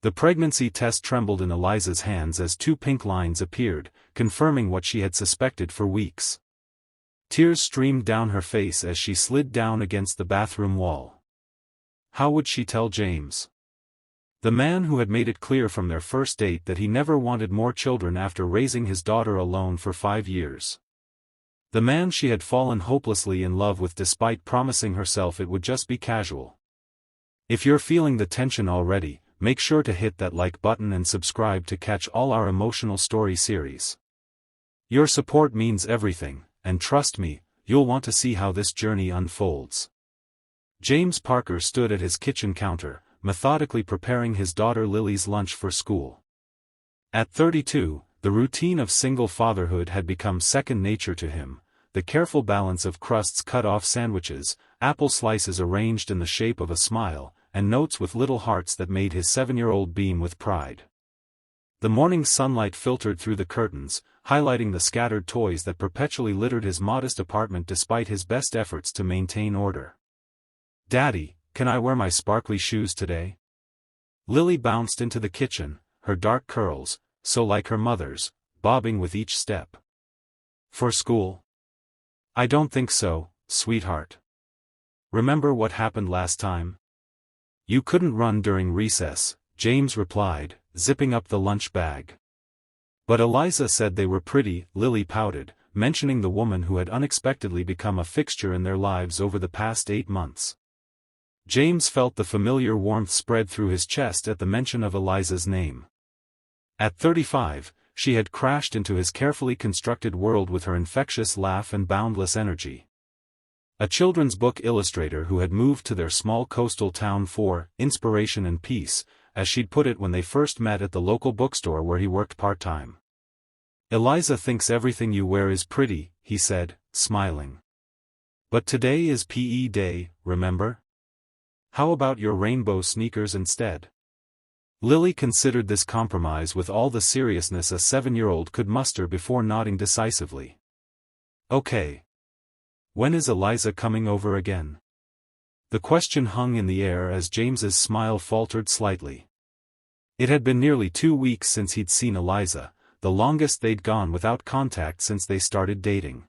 The pregnancy test trembled in Eliza's hands as two pink lines appeared, confirming what she had suspected for weeks. Tears streamed down her face as she slid down against the bathroom wall. How would she tell James? The man who had made it clear from their first date that he never wanted more children after raising his daughter alone for 5 years. The man she had fallen hopelessly in love with despite promising herself it would just be casual. If you're feeling the tension already, make sure to hit that like button and subscribe to catch all our emotional story series. Your support means everything, and trust me, you'll want to see how this journey unfolds. James Parker stood at his kitchen counter, methodically preparing his daughter Lily's lunch for school. At 32, the routine of single fatherhood had become second nature to him, the careful balance of crusts cut off sandwiches, apple slices arranged in the shape of a smile, and notes with little hearts that made his 7-year-old beam with pride. The morning sunlight filtered through the curtains, highlighting the scattered toys that perpetually littered his modest apartment despite his best efforts to maintain order. "Daddy, can I wear my sparkly shoes today?" Lily bounced into the kitchen, her dark curls, so like her mother's, bobbing with each step. "For school?" "I don't think so, sweetheart. Remember what happened last time?" "You couldn't run during recess," James replied, zipping up the lunch bag. "But Eliza said they were pretty," Lily pouted, mentioning the woman who had unexpectedly become a fixture in their lives over the past 8 months. James felt the familiar warmth spread through his chest at the mention of Eliza's name. At 35, she had crashed into his carefully constructed world with her infectious laugh and boundless energy. A children's book illustrator who had moved to their small coastal town for inspiration and peace, as she'd put it when they first met at the local bookstore where he worked part-time. "Eliza thinks everything you wear is pretty," he said, smiling. "But today is PE day, remember? How about your rainbow sneakers instead?" Lily considered this compromise with all the seriousness a 7-year-old could muster before nodding decisively. "Okay. When is Eliza coming over again?" The question hung in the air as James's smile faltered slightly. It had been nearly 2 weeks since he'd seen Eliza, the longest they'd gone without contact since they started dating.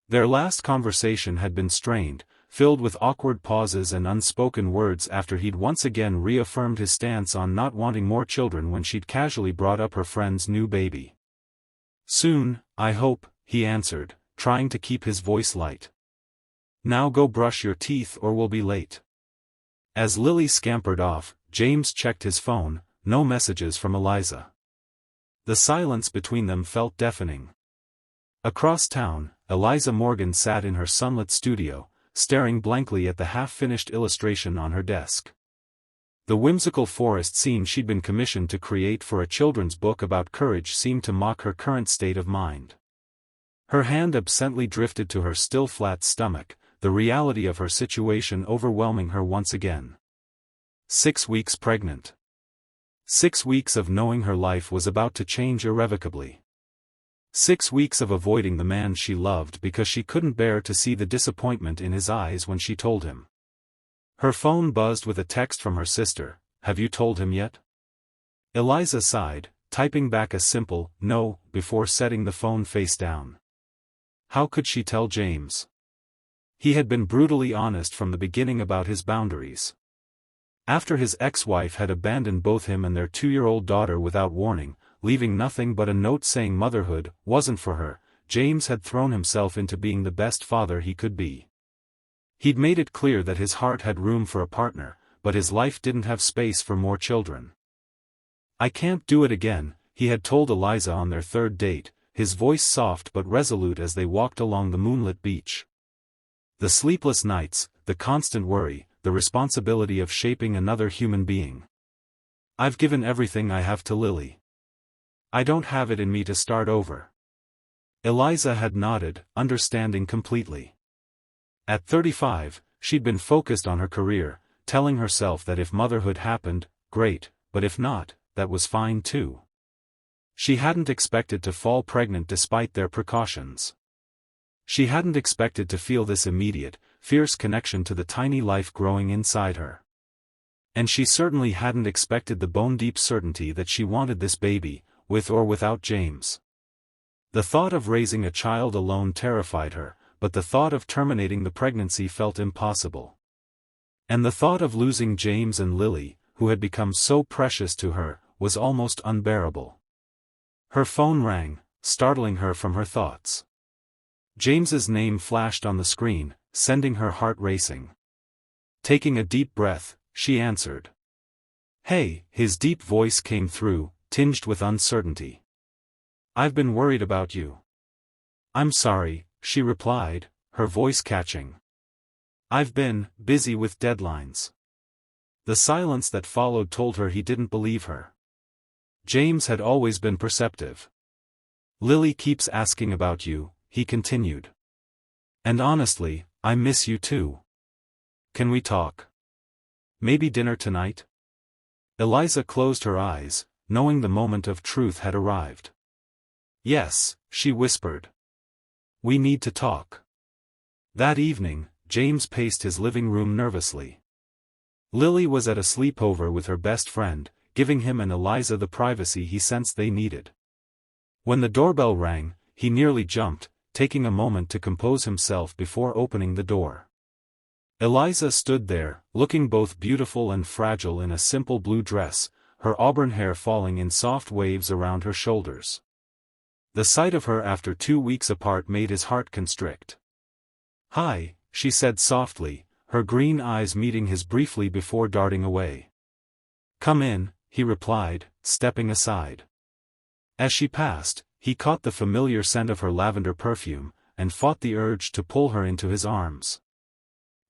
Their last conversation had been strained, filled with awkward pauses and unspoken words after he'd once again reaffirmed his stance on not wanting more children when she'd casually brought up her friend's new baby. "Soon, I hope," he answered, trying to keep his voice light. "Now go brush your teeth or we'll be late." As Lily scampered off, James checked his phone, no messages from Eliza. The silence between them felt deafening. Across town, Eliza Morgan sat in her sunlit studio, staring blankly at the half-finished illustration on her desk. The whimsical forest scene she'd been commissioned to create for a children's book about courage seemed to mock her current state of mind. Her hand absently drifted to her still flat stomach, the reality of her situation overwhelming her once again. 6 weeks pregnant. 6 weeks of knowing her life was about to change irrevocably. 6 weeks of avoiding the man she loved because she couldn't bear to see the disappointment in his eyes when she told him. Her phone buzzed with a text from her sister. "Have you told him yet?" Eliza sighed, typing back a simple, "No," before setting the phone face down. How could she tell James? He had been brutally honest from the beginning about his boundaries. After his ex-wife had abandoned both him and their 2-year-old daughter without warning, leaving nothing but a note saying motherhood wasn't for her, James had thrown himself into being the best father he could be. He'd made it clear that his heart had room for a partner, but his life didn't have space for more children. "I can't do it again," he had told Eliza on their 3rd date, his voice soft but resolute as they walked along the moonlit beach. The sleepless nights, the constant worry, the responsibility of shaping another human being. "I've given everything I have to Lily. I don't have it in me to start over." Eliza had nodded, understanding completely. At 35, she'd been focused on her career, telling herself that if motherhood happened, great, but if not, that was fine too. She hadn't expected to fall pregnant despite their precautions. She hadn't expected to feel this immediate, fierce connection to the tiny life growing inside her. And she certainly hadn't expected the bone-deep certainty that she wanted this baby, with or without James. The thought of raising a child alone terrified her, but the thought of terminating the pregnancy felt impossible. And the thought of losing James and Lily, who had become so precious to her, was almost unbearable. Her phone rang, startling her from her thoughts. James's name flashed on the screen, sending her heart racing. Taking a deep breath, she answered. "Hey," his deep voice came through, tinged with uncertainty. "I've been worried about you." "I'm sorry," she replied, her voice catching. "I've been busy with deadlines." The silence that followed told her he didn't believe her. James had always been perceptive. "Lily keeps asking about you," he continued. "And honestly, I miss you too. Can we talk? Maybe dinner tonight?" Eliza closed her eyes, knowing the moment of truth had arrived. "Yes," she whispered. "We need to talk." That evening, James paced his living room nervously. Lily was at a sleepover with her best friend, giving him and Eliza the privacy he sensed they needed. When the doorbell rang, he nearly jumped, taking a moment to compose himself before opening the door. Eliza stood there, looking both beautiful and fragile in a simple blue dress, her auburn hair falling in soft waves around her shoulders. The sight of her after 2 weeks apart made his heart constrict. "Hi," she said softly, her green eyes meeting his briefly before darting away. "Come in," he replied, stepping aside. As she passed, he caught the familiar scent of her lavender perfume, and fought the urge to pull her into his arms.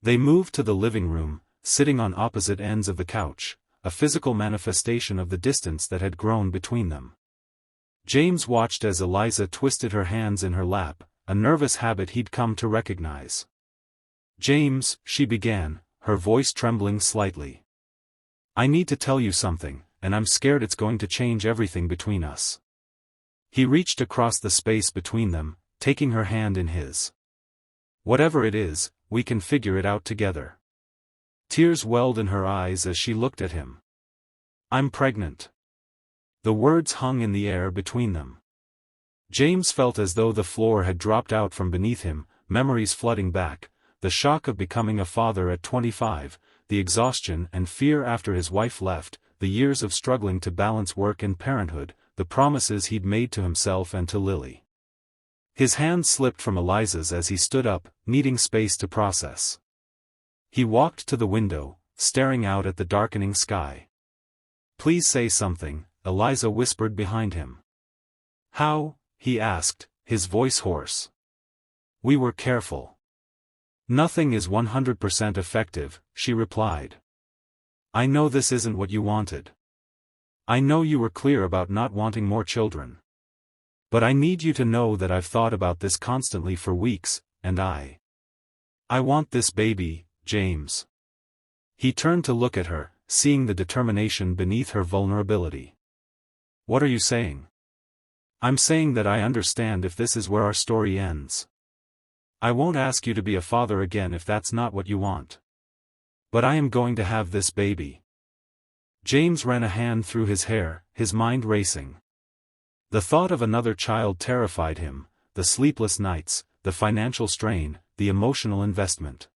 They moved to the living room, sitting on opposite ends of the couch, a physical manifestation of the distance that had grown between them. James watched as Eliza twisted her hands in her lap, a nervous habit he'd come to recognize. "James," she began, her voice trembling slightly. "I need to tell you something, and I'm scared it's going to change everything between us." He reached across the space between them, taking her hand in his. "Whatever it is, we can figure it out together." Tears welled in her eyes as she looked at him. "I'm pregnant." The words hung in the air between them. James felt as though the floor had dropped out from beneath him, memories flooding back, the shock of becoming a father at 25, the exhaustion and fear after his wife left, the years of struggling to balance work and parenthood, the promises he'd made to himself and to Lily. His hand slipped from Eliza's as he stood up, needing space to process. He walked to the window, staring out at the darkening sky. "Please say something," Eliza whispered behind him. "How?" he asked, his voice hoarse. "We were careful." "Nothing is 100% effective," she replied. "I know this isn't what you wanted. I know you were clear about not wanting more children. But I need you to know that I've thought about this constantly for weeks, and I want this baby, James." He turned to look at her, seeing the determination beneath her vulnerability. "What are you saying?" "I'm saying that I understand if this is where our story ends. I won't ask you to be a father again if that's not what you want. But I am going to have this baby." James ran a hand through his hair, his mind racing. The thought of another child terrified him, the sleepless nights, the financial strain, the emotional investment.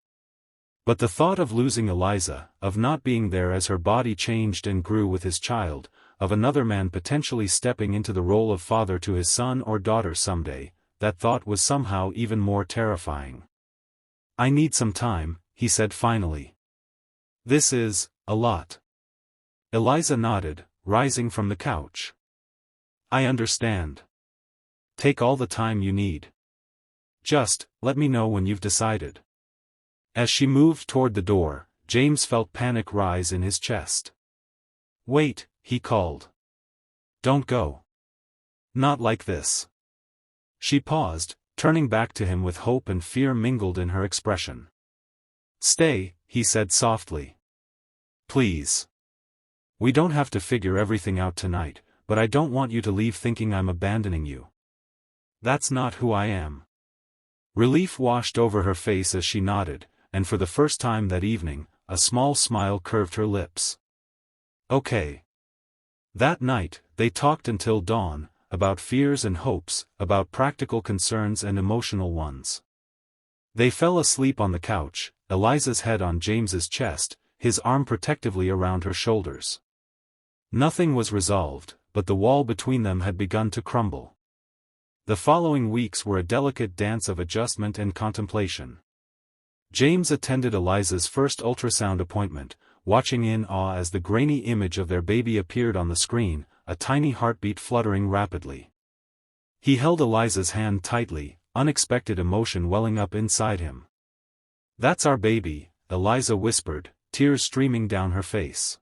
But the thought of losing Eliza, of not being there as her body changed and grew with his child, of another man potentially stepping into the role of father to his son or daughter someday, that thought was somehow even more terrifying. "I need some time," he said finally. "This is a lot." Eliza nodded, rising from the couch. "I understand. Take all the time you need. Just, let me know when you've decided." As she moved toward the door, James felt panic rise in his chest. "Wait," he called. "Don't go. Not like this." She paused, turning back to him with hope and fear mingled in her expression. "Stay," he said softly. "Please. We don't have to figure everything out tonight, but I don't want you to leave thinking I'm abandoning you. That's not who I am." Relief washed over her face as she nodded, and for the first time that evening, a small smile curved her lips. Okay. That night, they talked until dawn, about fears and hopes, about practical concerns and emotional ones. They fell asleep on the couch, Eliza's head on James's chest, his arm protectively around her shoulders. Nothing was resolved, but the wall between them had begun to crumble. The following weeks were a delicate dance of adjustment and contemplation. James attended Eliza's first ultrasound appointment, watching in awe as the grainy image of their baby appeared on the screen, a tiny heartbeat fluttering rapidly. He held Eliza's hand tightly, unexpected emotion welling up inside him. "That's our baby," Eliza whispered, tears streaming down her face.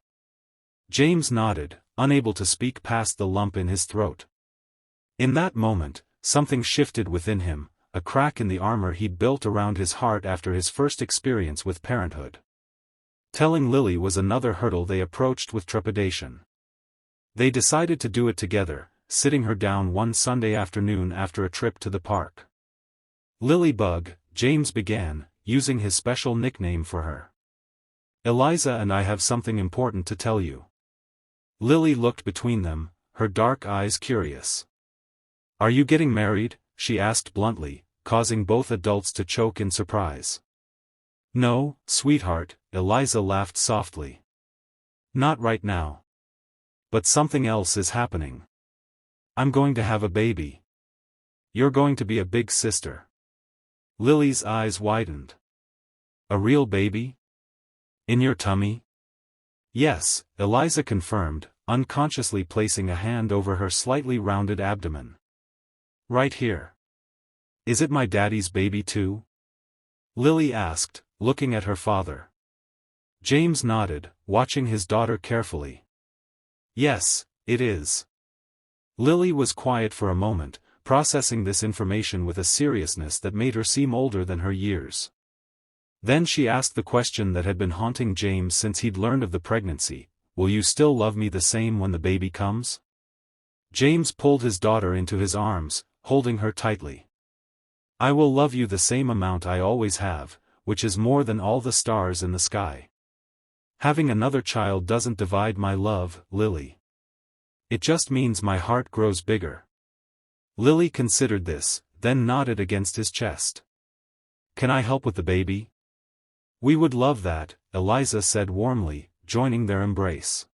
James nodded, unable to speak past the lump in his throat. In that moment, something shifted within him, a crack in the armor he'd built around his heart after his first experience with parenthood. Telling Lily was another hurdle they approached with trepidation. They decided to do it together, sitting her down one Sunday afternoon after a trip to the park. "Lily-bug," James began, using his special nickname for her. "Eliza and I have something important to tell you." Lily looked between them, her dark eyes curious. "Are you getting married?" she asked bluntly, causing both adults to choke in surprise. "No, sweetheart," Eliza laughed softly. "Not right now. But something else is happening. I'm going to have a baby. You're going to be a big sister." Lily's eyes widened. "A real baby? In your tummy?" "Yes," Eliza confirmed, unconsciously placing a hand over her slightly rounded abdomen. "Right here." "Is it my daddy's baby too?" Lily asked, looking at her father. James nodded, watching his daughter carefully. "Yes, it is." Lily was quiet for a moment, processing this information with a seriousness that made her seem older than her years. Then she asked the question that had been haunting James since he'd learned of the pregnancy: "Will you still love me the same when the baby comes?" James pulled his daughter into his arms, holding her tightly. "I will love you the same amount I always have, which is more than all the stars in the sky. Having another child doesn't divide my love, Lily. It just means my heart grows bigger." Lily considered this, then nodded against his chest. "Can I help with the baby?" "We would love that," Eliza said warmly, joining their embrace.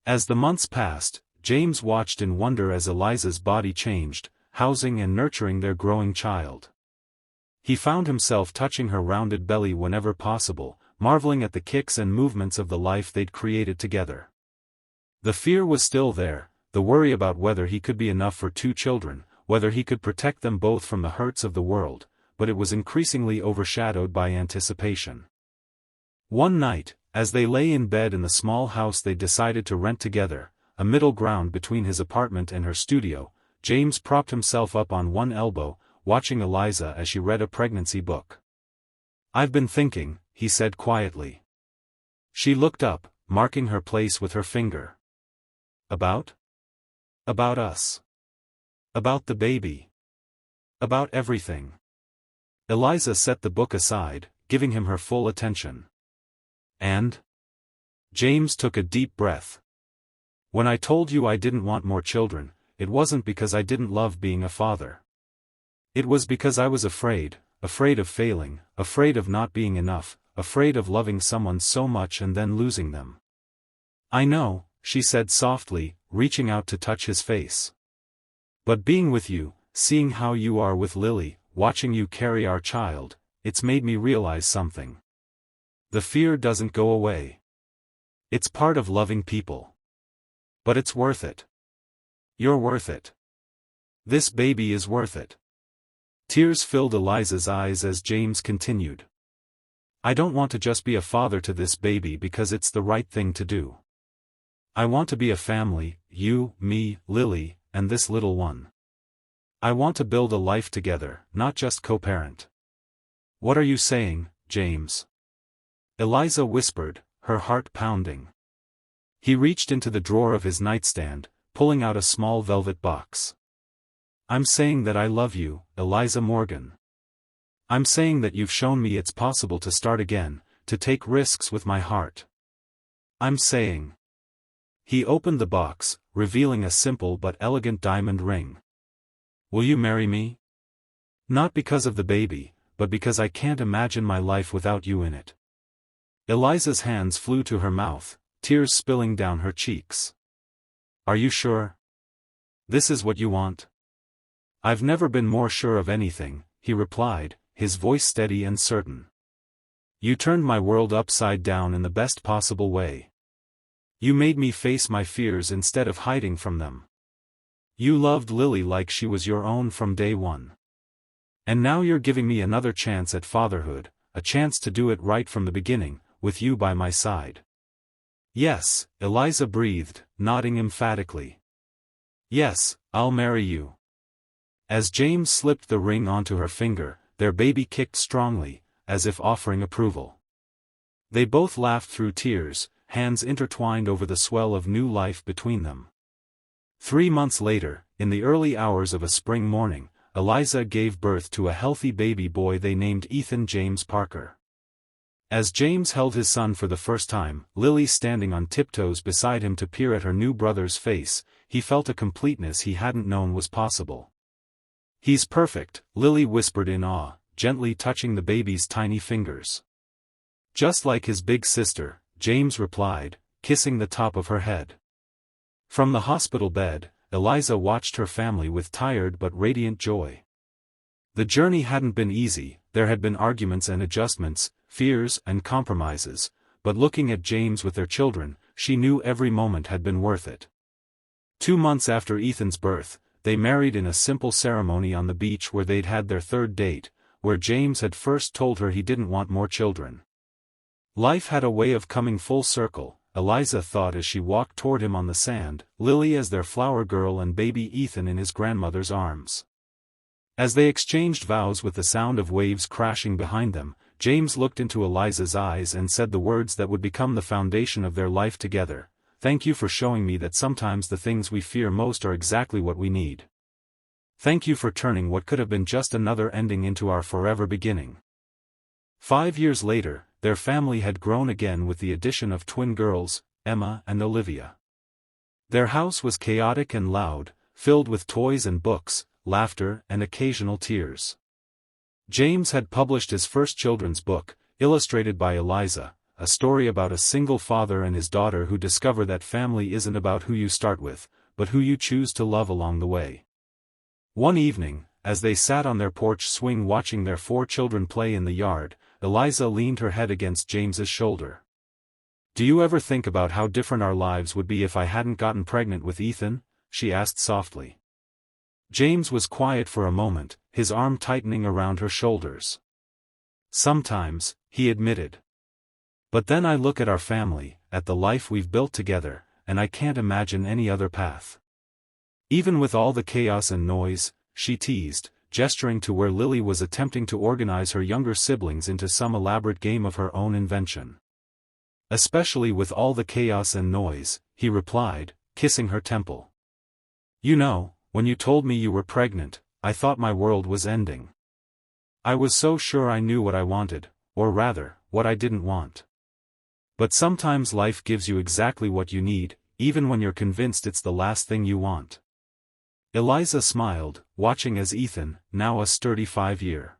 As the months passed, James watched in wonder as Eliza's body changed, housing and nurturing their growing child. He found himself touching her rounded belly whenever possible, marveling at the kicks and movements of the life they'd created together. The fear was still there, the worry about whether he could be enough for two children, whether he could protect them both from the hurts of the world, but it was increasingly overshadowed by anticipation. One night, as they lay in bed in the small house they decided to rent together, a middle ground between his apartment and her studio, James propped himself up on one elbow, watching Eliza as she read a pregnancy book. "I've been thinking," he said quietly. She looked up, marking her place with her finger. "About? About us. About the baby. About everything." Eliza set the book aside, giving him her full attention. "And?" James took a deep breath. "When I told you I didn't want more children, it wasn't because I didn't love being a father. It was because I was afraid of failing, afraid of not being enough, afraid of loving someone so much and then losing them." "I know," she said softly, reaching out to touch his face. "But being with you, seeing how you are with Lily, watching you carry our child, it's made me realize something. The fear doesn't go away. It's part of loving people. But it's worth it. You're worth it. This baby is worth it." Tears filled Eliza's eyes as James continued. "I don't want to just be a father to this baby because it's the right thing to do. I want to be a family, you, me, Lily, and this little one. I want to build a life together, not just co-parent." "What are you saying, James?" Eliza whispered, her heart pounding. He reached into the drawer of his nightstand, pulling out a small velvet box. "I'm saying that I love you, Eliza Morgan. I'm saying that you've shown me it's possible to start again, to take risks with my heart. I'm saying. He opened the box, revealing a simple but elegant diamond ring. Will you marry me? Not because of the baby, but because I can't imagine my life without you in it. Eliza's hands flew to her mouth, tears spilling down her cheeks. Are you sure? This is what you want? I've never been more sure of anything, he replied, his voice steady and certain. You turned my world upside down in the best possible way. You made me face my fears instead of hiding from them. You loved Lily like she was your own from day one. And now you're giving me another chance at fatherhood, a chance to do it right from the beginning, with you by my side. Yes, Eliza breathed, nodding emphatically. Yes, I'll marry you. As James slipped the ring onto her finger, their baby kicked strongly, as if offering approval. They both laughed through tears, hands intertwined over the swell of new life between them. 3 months later, in the early hours of a spring morning, Eliza gave birth to a healthy baby boy they named Ethan James Parker. As James held his son for the first time, Lily standing on tiptoes beside him to peer at her new brother's face, he felt a completeness he hadn't known was possible. He's perfect, Lily whispered in awe, gently touching the baby's tiny fingers. Just like his big sister, James replied, kissing the top of her head. From the hospital bed, Eliza watched her family with tired but radiant joy. The journey hadn't been easy, there had been arguments and adjustments, fears and compromises, but looking at James with their children, she knew every moment had been worth it. 2 months after Ethan's birth, they married in a simple ceremony on the beach where they'd had their third date, where James had first told her he didn't want more children. Life had a way of coming full circle, Eliza thought as she walked toward him on the sand, Lily as their flower girl and baby Ethan in his grandmother's arms. As they exchanged vows with the sound of waves crashing behind them, James looked into Eliza's eyes and said the words that would become the foundation of their life together. Thank you for showing me that sometimes the things we fear most are exactly what we need. Thank you for turning what could have been just another ending into our forever beginning. 5 years later, their family had grown again with the addition of twin girls, Emma and Olivia. Their house was chaotic and loud, filled with toys and books, laughter and occasional tears. James had published his first children's book, illustrated by Eliza, a story about a single father and his daughter who discover that family isn't about who you start with, but who you choose to love along the way. One evening, as they sat on their porch swing watching their 4 children play in the yard, Eliza leaned her head against James's shoulder. Do you ever think about how different our lives would be if I hadn't gotten pregnant with Ethan? She asked softly. James was quiet for a moment, his arm tightening around her shoulders. Sometimes, he admitted. But then I look at our family, at the life we've built together, and I can't imagine any other path. Even with all the chaos and noise, she teased, gesturing to where Lily was attempting to organize her younger siblings into some elaborate game of her own invention. Especially with all the chaos and noise, he replied, kissing her temple. You know, when you told me you were pregnant, I thought my world was ending. I was so sure I knew what I wanted, or rather, what I didn't want. But sometimes life gives you exactly what you need, even when you're convinced it's the last thing you want. Eliza smiled, watching as Ethan, now a sturdy 5-year